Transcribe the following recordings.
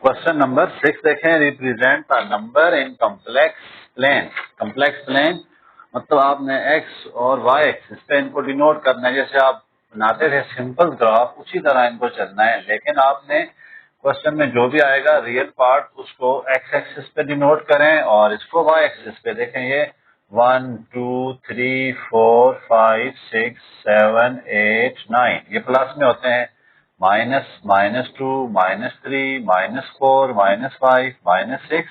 Question number 6 देखें, represent the number in complex plane. Complex plane मतलब आपने x और वाई एक्सिस पे इनको डिनोट करना है, जैसे आप बनाते थे सिंपल ग्राफ उसी तरह इनको चलना है। लेकिन आपने क्वेश्चन में जो भी आएगा रियल पार्ट उसको एक्स एक्सिस पे डिनोट करें और इसको वाई एक्सिस पे। देखें ये 1 2 3 4 5 6 7 8 9 ये प्लस में होते हैं। माइनस -2 -3 -4 -5 -6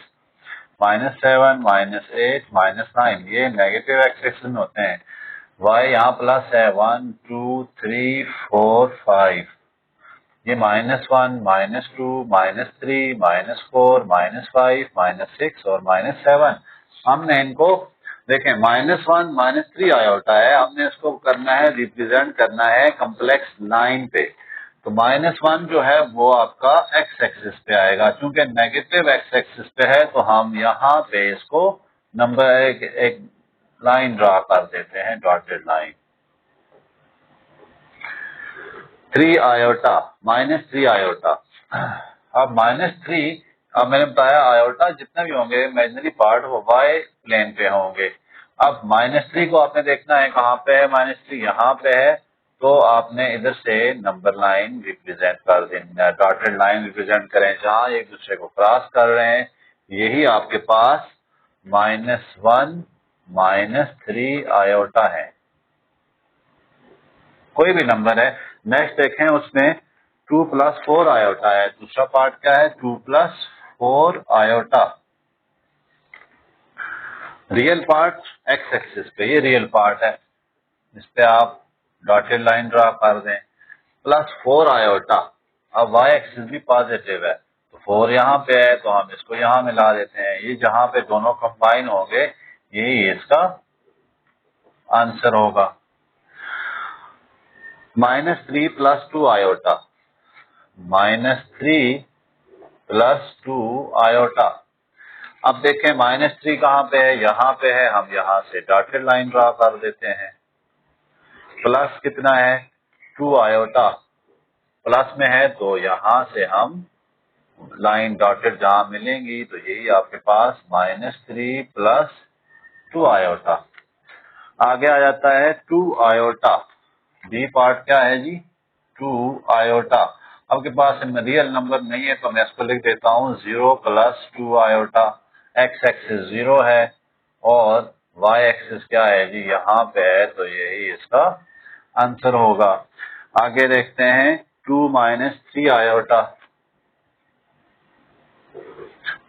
-7 -8 -9 ये नेगेटिव एक्सिस में होते हैं। y यहाँ प्लस है 1 2 3 4 5, ये -1 -2 -3 -4 -5 -6 और -7। हमने इनको देखें -1 -3 आयोटा है, हमने इसको करना है रिप्रेजेंट करना है कम्प्लेक्स लाइन पे। तो -1 जो है वो आपका एक्स एक्सिस पे आएगा, क्योंकि नेगेटिव एक्स एक्सिस पे है तो हम यहाँ पे इसको नंबर एक लाइन ड्रा कर देते हैं, डॉटेड लाइन। 3 iota -3 iota. अब -3 अब मैंने बताया आयोटा जितने भी होंगे इमेजिनरी पार्ट वो वाई प्लेन पे होंगे। अब -3 को आपने देखना है कहाँ पे है, -3 यहाँ पे है, तो आपने इधर से नंबर लाइन रिप्रेजेंट कर देना है, डॉटेड लाइन रिप्रेजेंट करें जहां एक दूसरे को क्रॉस कर रहे हैं। यही आपके पास -1 -3 आयोटा है, कोई भी नंबर है। नेक्स्ट देखें उसमें 2 + 4 आयोटा है, दूसरा पार्ट क्या है 2 + 4 iota. Real part x axis पे, ये रियल पार्ट है, इस पे आप डॉटेड लाइन ड्रा कर दें। +4 आयोटा, अब वाई एक्सिस भी पॉजिटिव है तो 4 यहाँ पे है तो हम इसको यहाँ मिला देते हैं। ये जहां पे दोनों कंबाइन होंगे यही इसका आंसर होगा। -3 + 2 आयोटा, -3 + 2 आयोटा। अब देखें -3 कहाँ पे है, यहाँ पे है, हम यहाँ से डॉटेड लाइन ड्रा कर देते हैं। प्लस कितना है 2 आयोटा, प्लस में है तो यहाँ से हम लाइन डॉटेड जहां मिलेंगी तो यही आपके पास -3 + 2 आयोटा। आगे आ जाता है 2 आयोटा, बी पार्ट क्या है जी 2 आयोटा। आपके पास रियल नंबर नहीं है तो मैं इसको लिख देता हूँ 0 + 2 आयोटा। एक्स एक्सिस 0 है और वाई एक्सिस क्या है जी यहाँ पे है, तो यही इसका आंसर होगा। आगे देखते हैं 2 - 3 आयोटा।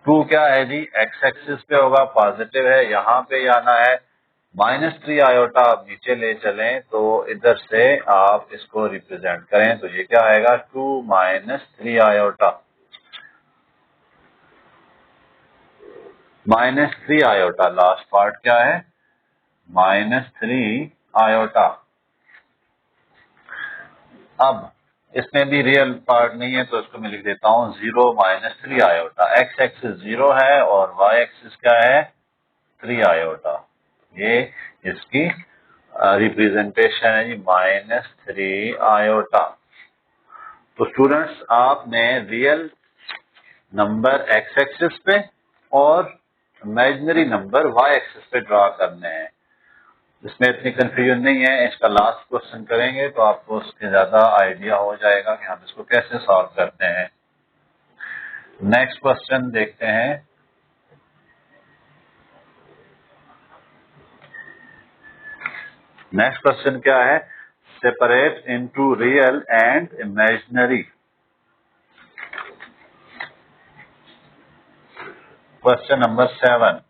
2 क्या है जी एक्स एक्सिस पे होगा, पॉजिटिव है, यहाँ पे आना है। -3 आयोटा आप नीचे ले चलें तो इधर से आप इसको रिप्रेजेंट करें तो ये क्या आएगा 2 - 3 आयोटा। -3 आयोटा लास्ट पार्ट क्या है -3 आयोटा। अब इसमें भी रियल पार्ट नहीं है तो इसको मैं लिख देता हूँ 0 - 3 आयोटा। एक्स एक्सिस 0 है और वाई एक्सिस क्या है 3 आयोटा। ये इसकी रिप्रेजेंटेशन है जी -3 आयोटा। तो स्टूडेंट्स आपने रियल नंबर एक्स एक्सिस पे और इमेजिनरी नंबर वाई एक्सिस पे ड्रा करने हैं। इसमें इतनी कंफ्यूजन नहीं है, इसका लास्ट क्वेश्चन करेंगे तो आपको उसके ज्यादा आइडिया हो जाएगा कि हम इसको कैसे सॉल्व करते हैं। नेक्स्ट क्वेश्चन देखते हैं। नेक्स्ट क्वेश्चन क्या है, separate into real and imaginary. Question number 7,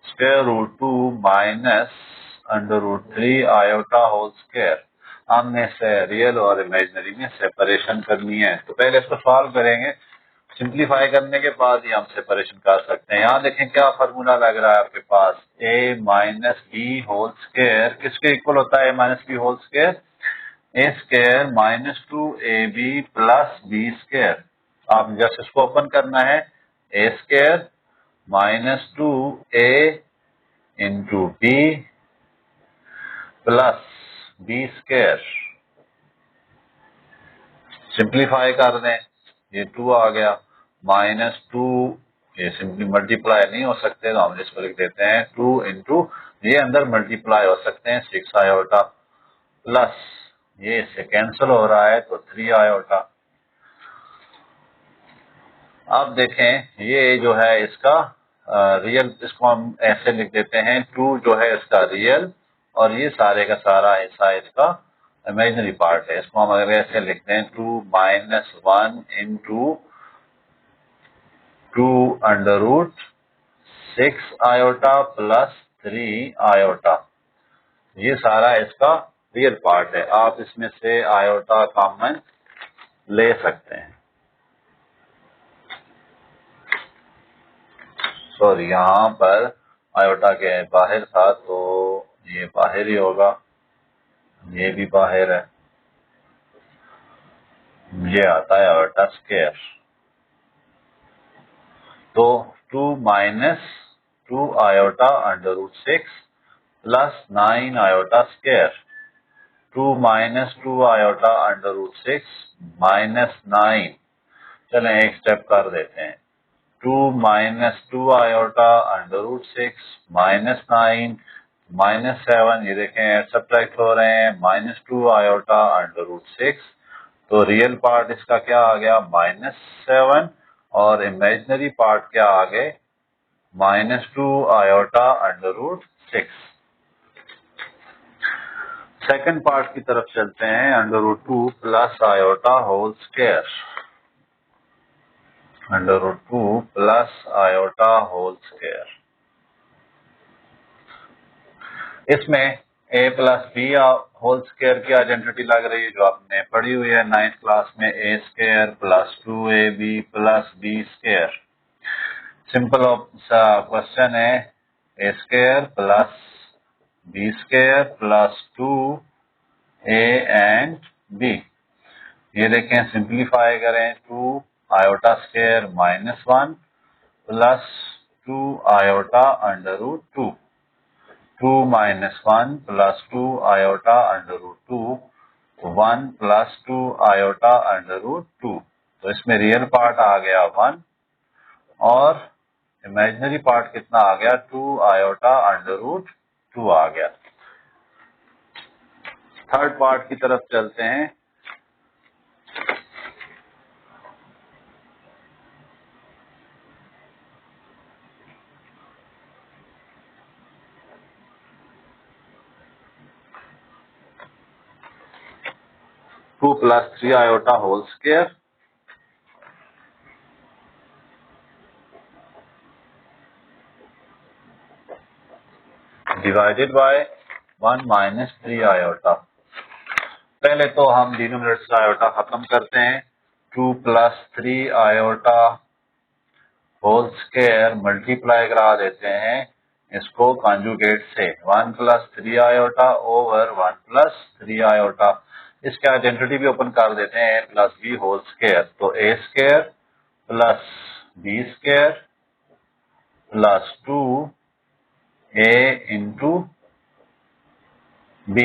√2 -√3 iota whole square. हमने से रियल और इमेजिनरी में सेपरेशन करनी है, तो पहले इसको सॉल्व करेंगे। सिंप्लीफाई करने के बाद ही हम सेपरेशन कर सकते हैं। यहाँ देखें क्या फार्मूला लग रहा है आपके पास, a - b होल स्क्वायर किसके इक्वल होता है, a - b whole square a square -2ab + b square. आप जस्ट इसको ओपन करना है, a square -2a into b plus b square. Simplify कर दें, ये 2 आ गया, -2, ये सिंपली मल्टीप्लाई नहीं हो सकते तो हम इसको लिख देते हैं 2 इंटू, ये अंदर मल्टीप्लाई हो सकते हैं 6 आयोटा प्लस ये इससे कैंसिल हो रहा है तो 3 आयोटा। अब देखें ये जो है इसका रियल, इसको हम ऐसे लिख देते हैं 2 जो है इसका रियल और ये सारे का सारा हिस्सा इसका इमेजिनरी पार्ट है। इसको हम अगर ऐसे लिखते हैं 2 minus 1 into 2 under root 6 iota plus 3 iota, ये सारा इसका रियल पार्ट है। आप इसमें से आयोटा कॉमन ले सकते हैं। सॉरी, यहाँ पर आयोटा के बाहर था तो ये बाहर ही होगा, ये भी बाहर है, ये आता है आयोटा स्क्वायर। तो 2 minus 2 iota under root 6 plus 9 iota square. 2 minus 2 iota under root 6 minus 9, चलें एक स्टेप कर देते हैं। 2 minus 2 iota under root 6 minus 9 minus 7, ये देखें सब्ट्रैक्ट हो रहे हैं, -2 आयोटा अंडर रूट 6, तो रियल पार्ट इसका क्या आ गया -7 और इमेजिनरी पार्ट क्या आ गए -2 iota under root 6। Second part की तरफ चलते हैं, under root 2 plus iota whole square, under root 2 plus iota whole square. इसमें a plus B whole square की आइडेंटिटी लग रही है जो आपने पढ़ी हुई है 9th क्लास में, a square plus 2ab plus b square. Simple question है a square plus b square plus 2a and b। ये देखें सिंप्लीफाई करें, 2 iota square -1 plus 2 iota under root 2, 2 minus 1 plus 2 iota under root 2, 1 plus 2 iota under root 2। तो इसमें real part आ गया 1 और imaginary part कितना आ गया 2 आयोटा अंडर रूट 2 आ गया। थर्ड पार्ट की तरफ चलते हैं। Two plus 3 iota whole square divided by 1 minus 3 iota. पहले तो हम डिनोमिनेटर से आयोटा खत्म करते हैं। 2 plus 3 iota whole square multiply करा देते हैं इसको कॉन्जुगेट से, 1 plus 3 iota over 1 plus 3 iota. इसके आइडेंटिटी भी ओपन कर देते हैं, a plus B whole square, तो a square plus b square plus 2a into b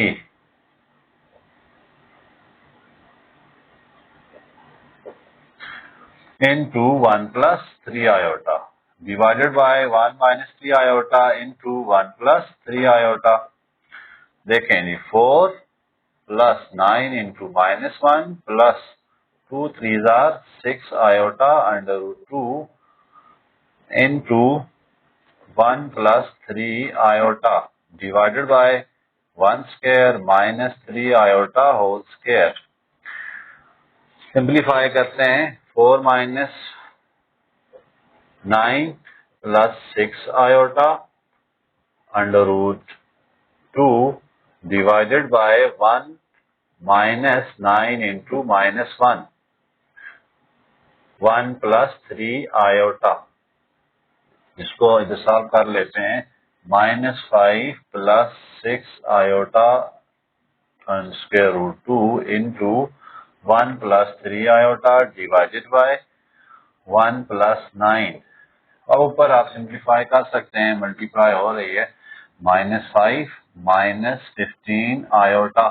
into 1 plus 3 iota divided by 1 minus 3 iota into 1 plus 3 iota। देखें जी 4 plus 9 into minus 1 plus 2 3s are 6 iota under root 2 into 1 plus 3 iota divided by 1 square minus 3 iota whole square। Simplify करते हैं, 4 minus 9 plus 6 iota under root 2 divided by 1 minus 9 into -1 1 plus 3 iota. इसको इधर solve कर लेते हैं, -5 plus 6 iota square root 2 into 1 plus 3 iota divided by 1 plus 9। अब ऊपर आप सिंप्लीफाई कर सकते हैं, मल्टीप्लाई हो रही है, -5 माइनस 15 आयोटा,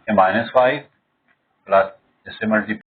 -5 प्लस इससे मल्टीप्लाई